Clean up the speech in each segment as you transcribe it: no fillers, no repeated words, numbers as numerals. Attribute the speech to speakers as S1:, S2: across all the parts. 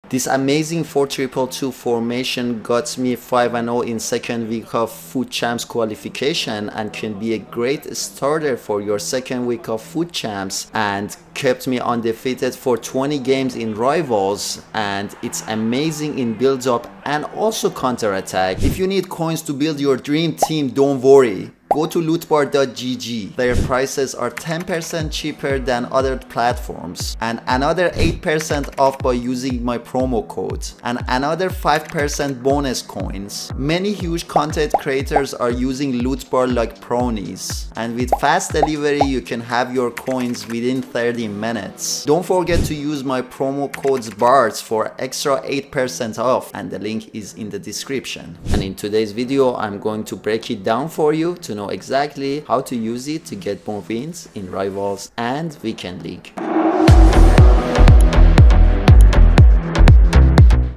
S1: This amazing 4-2-2 formation got me 5-0 in second week of Fut Champs qualification and can be a great starter for your second week of Fut Champs, and kept me undefeated for 20 games in rivals, and it's amazing in build up and also counter attack. If you need coins to build your dream team, don't worry. Go to lootbar.gg. Their prices are 10% cheaper than other platforms, and another 8% off by using my promo code, and another 5% bonus coins. Many huge content creators are using Lootbar like Pronies, and with fast delivery you can have your coins within 30 minutes. Don't forget to use my promo codes BARDS for extra 8% off, and the link is in the description. And in today's video I'm going to break it down for you to know exactly how to use it to get more wins in rivals and weekend league.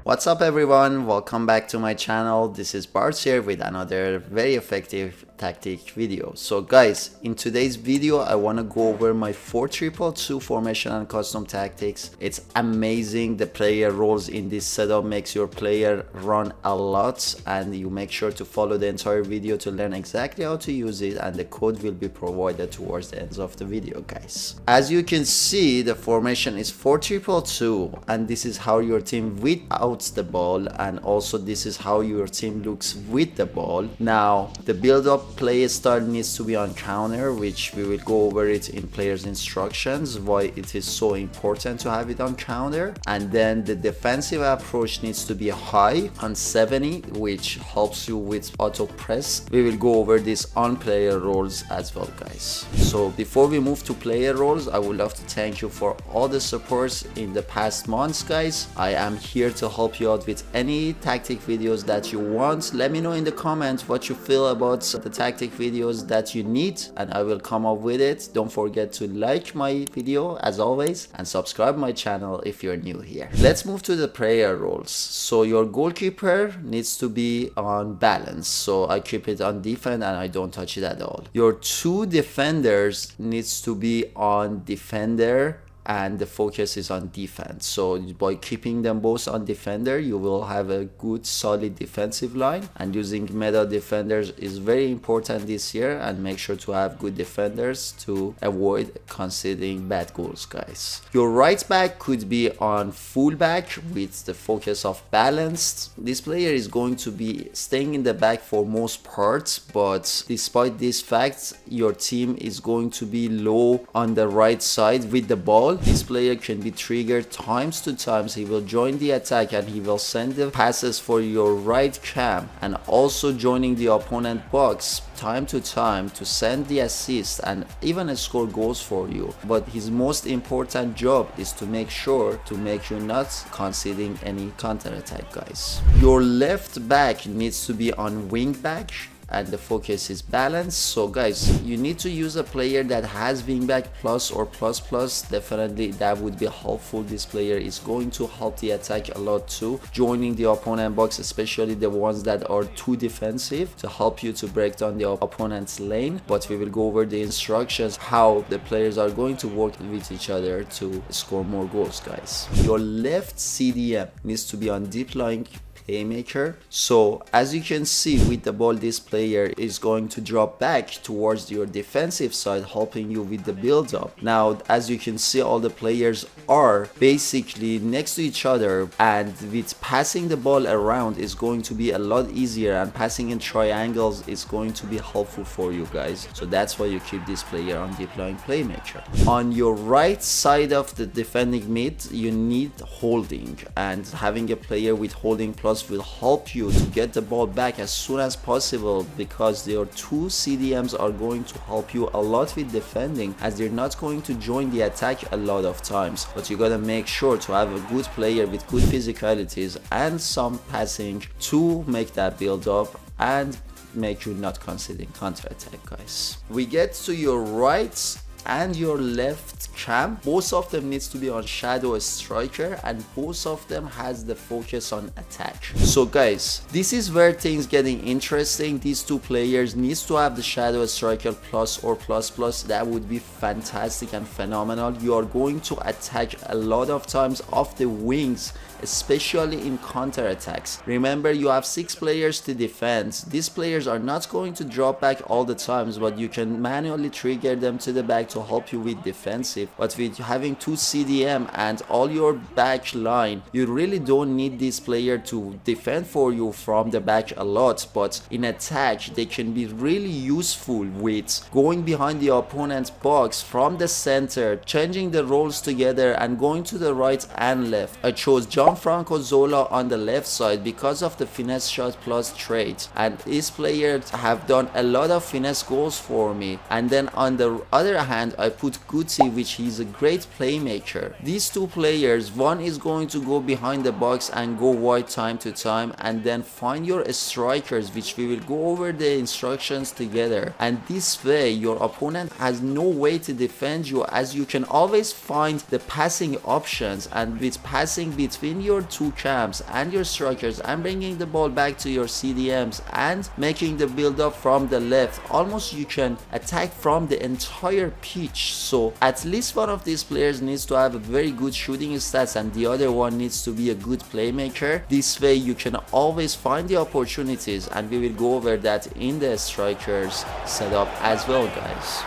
S1: What's up everyone, welcome back to my channel. This is BARDS here with another very effective tactic video. So guys, in today's video I want to go over my 4-2-2 formation and custom tactics. It's amazing. The player roles in this setup makes your player run a lot, and you make sure to follow the entire video to learn exactly how to use it, and the code will be provided towards the end of the video guys. As you can see, the formation is 4-2-2, and this is how your team without the ball, and also this is how your team looks with the ball. Now the build up play style needs to be on counter, which we will go over it in players instructions why it is so important to have it on counter. And then the defensive approach needs to be high on 70, which helps you with auto press. We will go over this on player roles as well guys. So before we move to player roles, I would love to thank you for all the supports in the past months guys. I am here to help you out with any tactic videos that you want. Let me know in the comments what you feel about the tactic videos that you need, and I will come up with it. Don't forget to like my video as always, and subscribe my channel if you're new here. Let's move to the player roles. So your goalkeeper needs to be on balance, so I keep it on defense and I don't touch it at all. Your two defenders needs to be on defender, and the focus is on defense. So by keeping them both on defender, you will have a good solid defensive line, and using meta defenders is very important this year, and make sure to have good defenders to avoid conceding bad goals guys. Your right back could be on full back with the focus of balanced. This player is going to be staying in the back for most parts, but despite this fact your team is going to be low on the right side with the ball. This player can be triggered times to times. He will join the attack and he will send the passes for your right cam, and also joining the opponent box time to time to send the assist and even score goals for you. But his most important job is to make sure to make you not conceding any counter attack guys. Your left back needs to be on wing back, and the focus is balanced. So guys, you need to use a player that has wingback plus or plus plus. Definitely that would be helpful. This player is going to help the attack a lot too, joining the opponent box, especially the ones that are too defensive, to help you to break down the opponent's lane. But we will go over the instructions how the players are going to work with each other to score more goals guys. Your left CDM needs to be on deep lying playmaker. So as you can see with the ball, this player is going to drop back towards your defensive side, helping you with the build up. Now as you can see, all the players are basically next to each other, and with passing the ball around is going to be a lot easier, and passing in triangles is going to be helpful for you guys. So that's why you keep this player on deep lying playmaker. On your right side of the defending mid, you need holding, and having a player with holding plus will help you to get the ball back as soon as possible, because your two CDMs are going to help you a lot with defending, as they're not going to join the attack a lot of times. But you gotta make sure to have a good player with good physicalities and some passing to make that build up and make you not conceding counter attack guys. We get to your right and your left cam, both of them needs to be on shadow striker, and both of them has the focus on attack. So guys, this is where things getting interesting. These two players needs to have the shadow striker plus or plus plus. That would be fantastic and phenomenal. You are going to attack a lot of times off the wings, especially in counter attacks. Remember, you have 6 players to defend. These players are not going to drop back all the times, but you can manually trigger them to the back to help you with defensive. But with having 2 CDM and all your back line, you really don't need this player to defend for you from the back a lot, but in attack they can be really useful with going behind the opponent's box from the center, changing the roles together and going to the right and left. I chose Gianfranco Zola on the left side because of the finesse shot plus trait, and these players have done a lot of finesse goals for me. And then on the other hand, I put Guti, which is a great playmaker. These two players, one is going to go behind the box and go wide time to time, and then find your strikers, which we will go over the instructions together. And this way your opponent has no way to defend you, as you can always find the passing options, and with passing between your 2 cams and your strikers and bringing the ball back to your CDMs and making the build up from the left, almost you can attack from the entire pitch. So at least one of these players needs to have a very good shooting stats and the other one needs to be a good playmaker. This way you can always find the opportunities, and we will go over that in the strikers setup as well, guys.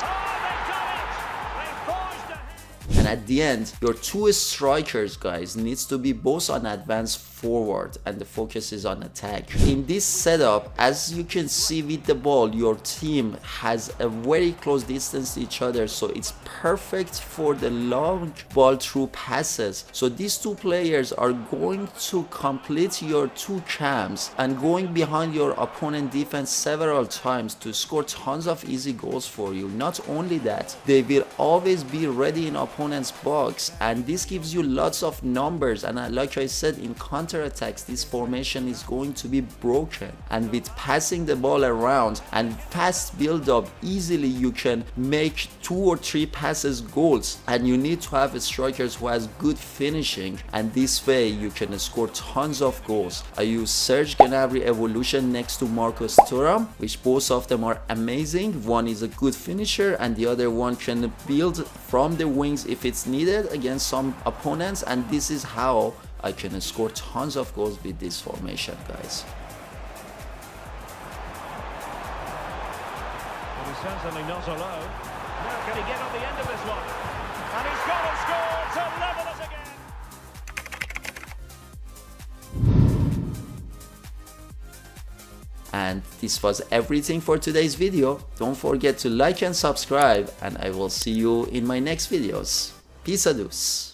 S1: And at the end, your 2 strikers, guys, needs to be both on advanced forward and the focus is on attack. In this setup, as you can see with the ball, your team has a very close distance to each other, so it's perfect for the long ball through passes. So these 2 players are going to complete your 2 cams and going behind your opponent defense several times to score tons of easy goals for you. Not only that, they will always be ready in opponent's box, and this gives you lots of numbers. And like I said, in counter attacks this formation is going to be broken, and with passing the ball around and fast build up, easily you can make 2 or 3 passes goals, and you need to have strikers who has good finishing, and this way you can score tons of goals. I use Serge Gnabry evolution next to Marcus Thuram, which both of them are amazing. One is a good finisher and the other one can build from the wings if it's needed against some opponents, and this is how I can score tons of goals with this formation, guys.
S2: Well, he's certainly not alone. Now can he get on the end of this one? And he's got to score to level it again.
S1: And this was everything for today's video. Don't forget to like and subscribe, and I will see you in my next videos. Peace a deuce.